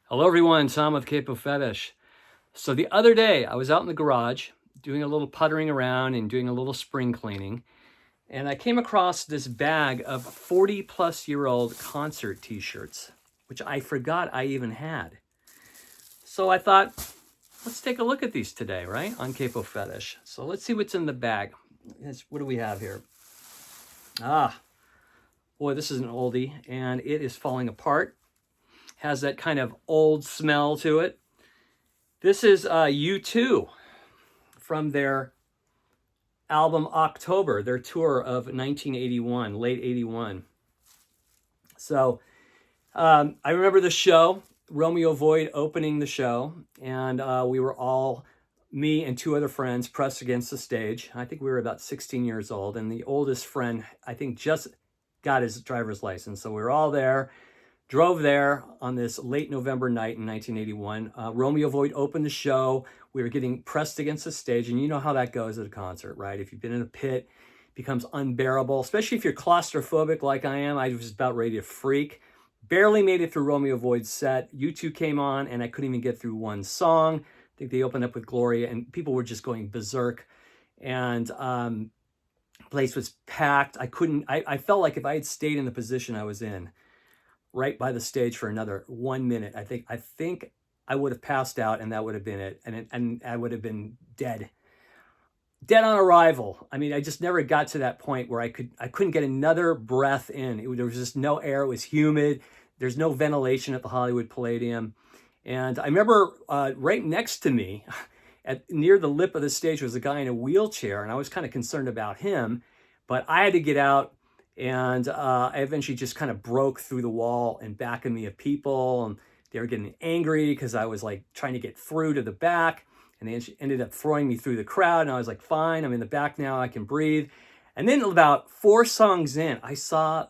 Hello everyone, Tom with Capo Fetish. So the other day I was out in the garage doing a little puttering around and doing a little spring cleaning, and I came across this bag of 40 plus year old concert t-shirts, which I forgot I even had. So I thought, let's take a look at these today, right? On Capo Fetish. So let's see what's in the bag. What do we have here? Boy, this is an oldie and it is falling apart. Has that kind of old smell to it. This is U2 from their album October, their tour of 1981, late 81. So I remember the show, Romeo Void opening the show, and we were all, me and two other friends, pressed against the stage. I think we were about 16 years old, and the oldest friend, I think, just got his driver's license. So we were all there. Drove there on this late November night in 1981. Romeo Void opened the show. We were getting pressed against the stage, and you know how that goes at a concert, right? If you've been in a pit, it becomes unbearable, especially if you're claustrophobic like I am. I was about ready to freak. Barely made it through Romeo Void's set. U2 came on, and I couldn't even get through one song. I think they opened up with Gloria, and people were just going berserk. And place was packed. I felt like if I had stayed in the position I was in, right by the stage for another 1 minute, I think I would have passed out, and that would have been it, and I would have been dead on arrival. I mean, I just never got to that point where I couldn't get another breath in. There was just no air. It was humid. There's no ventilation at the Hollywood Palladium. And I remember right next to me, near the lip of the stage, was a guy in a wheelchair, and I was kind of concerned about him, but I had to get out. And I eventually just kind of broke through the wall and back of me of people. And they were getting angry because I was like trying to get through to the back. And they ended up throwing me through the crowd. And I was like, fine, I'm in the back now, I can breathe. And then about 4 songs in, I saw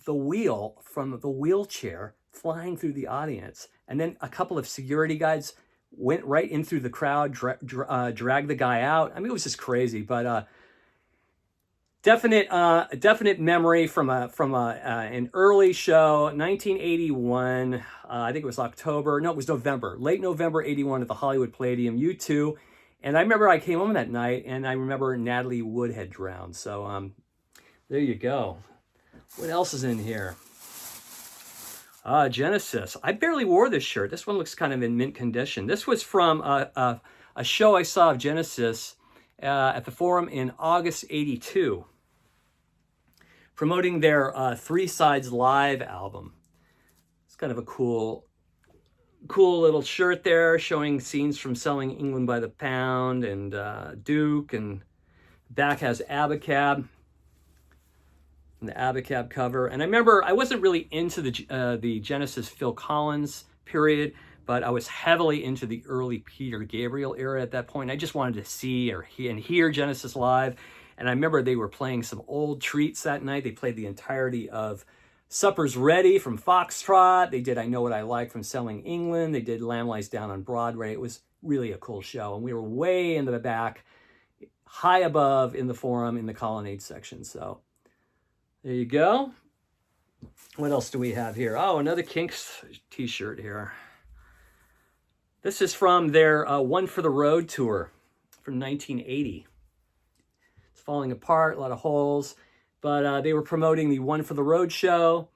the wheel from the wheelchair flying through the audience. And then a couple of security guys went right in through the crowd, dragged the guy out. I mean, it was just crazy. But definite memory from an early show, 1981. I think it was October. No, it was November, late November 81 at the Hollywood Palladium, U2. And I remember I came home that night, and I remember Natalie Wood had drowned. So there you go. What else is in here? Genesis. I barely wore this shirt. This one looks kind of in mint condition. This was from a show I saw of Genesis at the Forum in August 82, promoting their Three Sides Live album. It's kind of a cool little shirt there, showing scenes from Selling England by the Pound and Duke, and back has Abacab, and the Abacab cover. And I remember I wasn't really into the Genesis Phil Collins period, but I was heavily into the early Peter Gabriel era at that point. I just wanted to see and hear Genesis live. And I remember they were playing some old treats that night. They played the entirety of Supper's Ready from Foxtrot. They did I Know What I Like from Selling England. They did Lamb Lies Down on Broadway. It was really a cool show. And we were way in the back, high above in the Forum in the Colonnade section. So there you go. What else do we have here? Oh, another Kinks t-shirt here. This is from their One for the Road tour from 1980. It's falling apart, a lot of holes, but they were promoting the One for the Road show,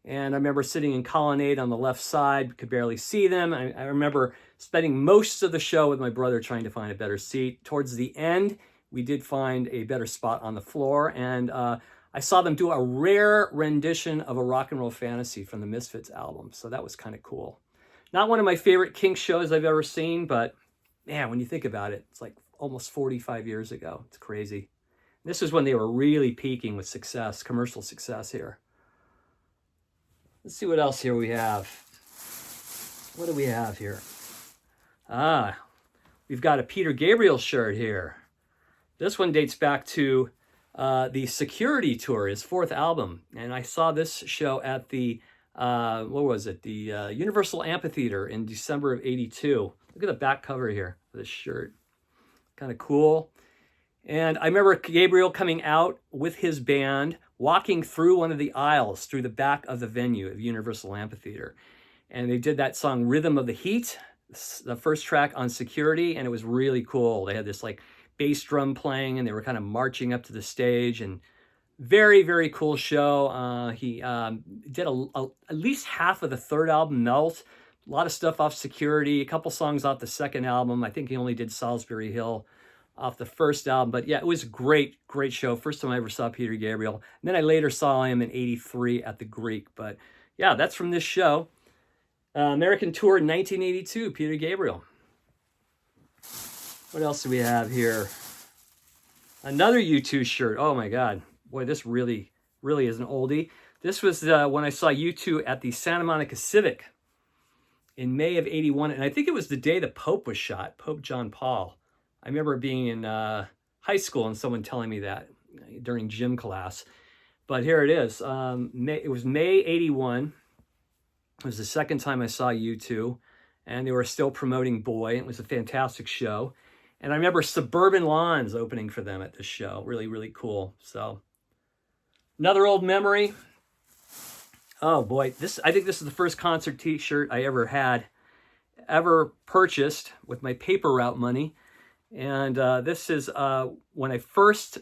and I remember sitting in Colonnade on the left side, could barely see them. I remember spending most of the show with my brother trying to find a better seat. Towards the end, we did find a better spot on the floor, and I saw them do a rare rendition of a Rock and Roll Fantasy from the Misfits album, so that was kind of cool. Not one of my favorite Kinks shows I've ever seen, but man, when you think about it, it's like almost 45 years ago. It's crazy. This is when they were really peaking with success, commercial success here. Let's see what else here we have. What do we have here? We've got a Peter Gabriel shirt here. This one dates back to the Security Tour, his 4th album. And I saw this show at the the Universal Amphitheater in December of 82. Look at the back cover here of this shirt. Kind of cool. And I remember Gabriel coming out with his band, walking through one of the aisles through the back of the venue of Universal Amphitheater. And they did that song Rhythm of the Heat, the first track on Security, and it was really cool. They had this like bass drum playing, and they were kind of marching up to the stage, and very, very cool show. He did at least half of the third album, Melt. A lot of stuff off Security, a couple songs off the second album. I think he only did Salisbury Hill off the first album. But yeah, it was a great, great show. First time I ever saw Peter Gabriel. And then I later saw him in '83 at the Greek. But yeah, that's from this show. American Tour in 1982, Peter Gabriel. What else do we have here? Another U2 shirt. Oh my God. Boy, this really, really is an oldie. This was when I saw U2 at the Santa Monica Civic in May of '81. And I think it was the day the Pope was shot, Pope John Paul. I remember being in high school and someone telling me that during gym class. But here it is. It was May '81. It was the second time I saw U2, and they were still promoting Boy. It was a fantastic show. And I remember Suburban Lawns opening for them at this show. Really, really cool. So, another old memory. Oh boy, I think this is the first concert t-shirt I ever purchased with my paper route money. And this is when I first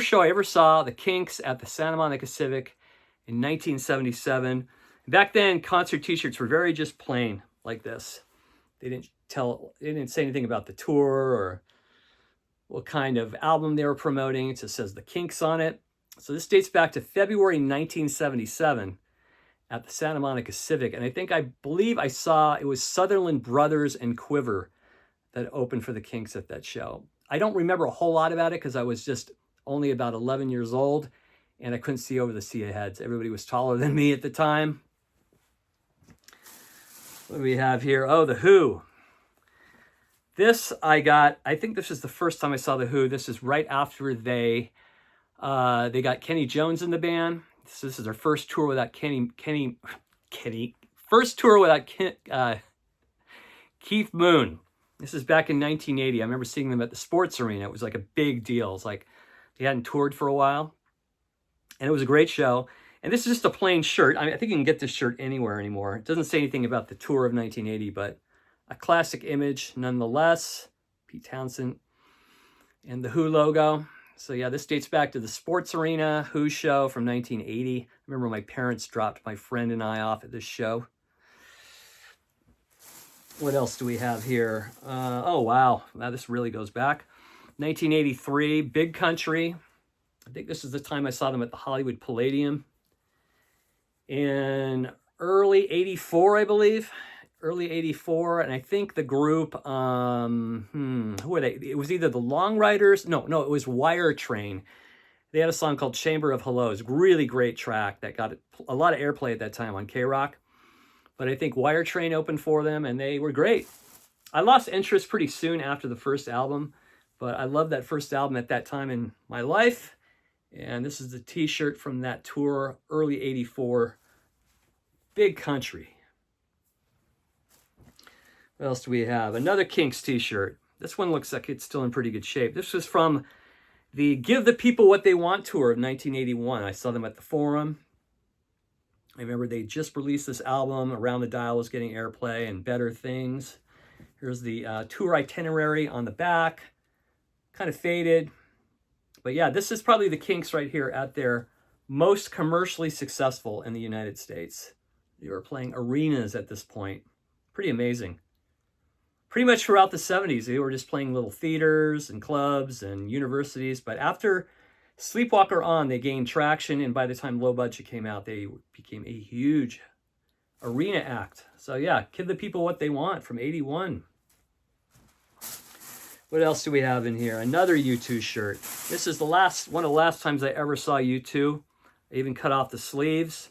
show I ever saw the Kinks at the Santa Monica Civic in 1977. Back then, concert t-shirts were very just plain like this. They didn't say anything about the tour or what kind of album they were promoting. It just says the Kinks on it. So this dates back to February 1977 at the Santa Monica Civic. And I believe I saw it was Sutherland Brothers and Quiver that opened for the Kinks at that show. I don't remember a whole lot about it because I was just only about 11 years old and I couldn't see over the sea of heads. Everybody was taller than me at the time. What do we have here? Oh, The Who. This I think this is the first time I saw The Who. This is right after they got Kenny Jones in the band. This is their first tour without Keith Moon. This is back in 1980. I remember seeing them at the Sports Arena. It was like a big deal. It was like they hadn't toured for a while. And it was a great show. And this is just a plain shirt. I think you can get this shirt anywhere anymore. It doesn't say anything about the tour of 1980, but a classic image nonetheless. Pete Townsend and the Who logo. So yeah, this dates back to the Sports Arena Who show from 1980. I remember my parents dropped my friend and I off at this show. What else do we have here? Oh, wow. Now this really goes back. 1983, Big Country. I think this is the time I saw them at the Hollywood Palladium. In early 84, I believe. Early 84, and I think the group, who were they? It was either the Long Riders. No, it was Wire Train. They had a song called Chamber of Hellos. Really great track that got a lot of airplay at that time on K-Rock. But I think Wire Train opened for them, and they were great. I lost interest pretty soon after the first album, but I loved that first album at that time in my life. And this is the t-shirt from that tour, early 84, Big Country. What else do we have? Another Kinks t-shirt. This one looks like it's still in pretty good shape. This was from the Give the People What They Want tour of 1981. I saw them at the Forum. I remember they just released this album. Around the Dial was getting airplay and Better Things. Here's the tour itinerary on the back. Kind of faded. But yeah, this is probably the Kinks right here at their most commercially successful in the United States. They were playing arenas at this point. Pretty amazing. Pretty much throughout the 70s, they were just playing little theaters and clubs and universities. But after Sleepwalker On, they gained traction. And by the time Low Budget came out, they became a huge arena act. So yeah, give the people what they want from 81. What else do we have in here? Another U2 shirt. This is one of the last times I ever saw U2. I even cut off the sleeves.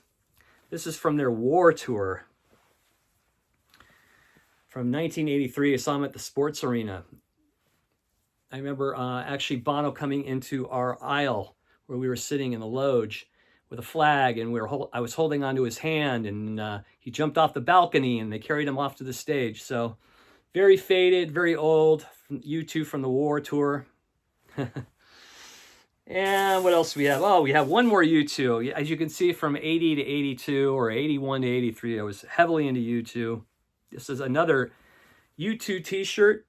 This is from their War tour. From 1983, I saw them at the Sports Arena. I remember actually Bono coming into our aisle where we were sitting in the loge with a flag, and I was holding onto his hand, and he jumped off the balcony, and they carried him off to the stage. So very faded, very old. U2 from the War tour. And what else do we have? Oh, we have one more U2. As you can see, from 80 to 82 or 81 to 83, I was heavily into U2. This is another U2 t-shirt.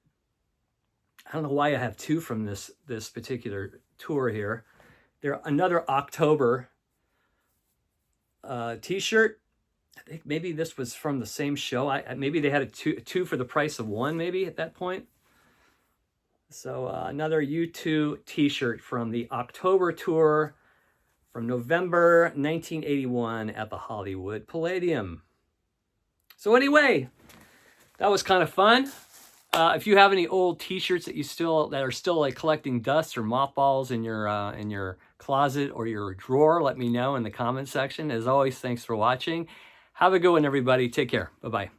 I don't know why I have two from this particular tour here. They're another October t-shirt. I think maybe this was from the same show. Maybe they had a two for the price of one, maybe at that point. So another U2 t-shirt from the October tour from November 1981 at the Hollywood Palladium. So anyway, that was kind of fun. If you have any old t-shirts that are still like collecting dust or mothballs in your closet or your drawer, let me know in the comment section. As always, thanks for watching. Have a good one, everybody. Take care. Bye-bye.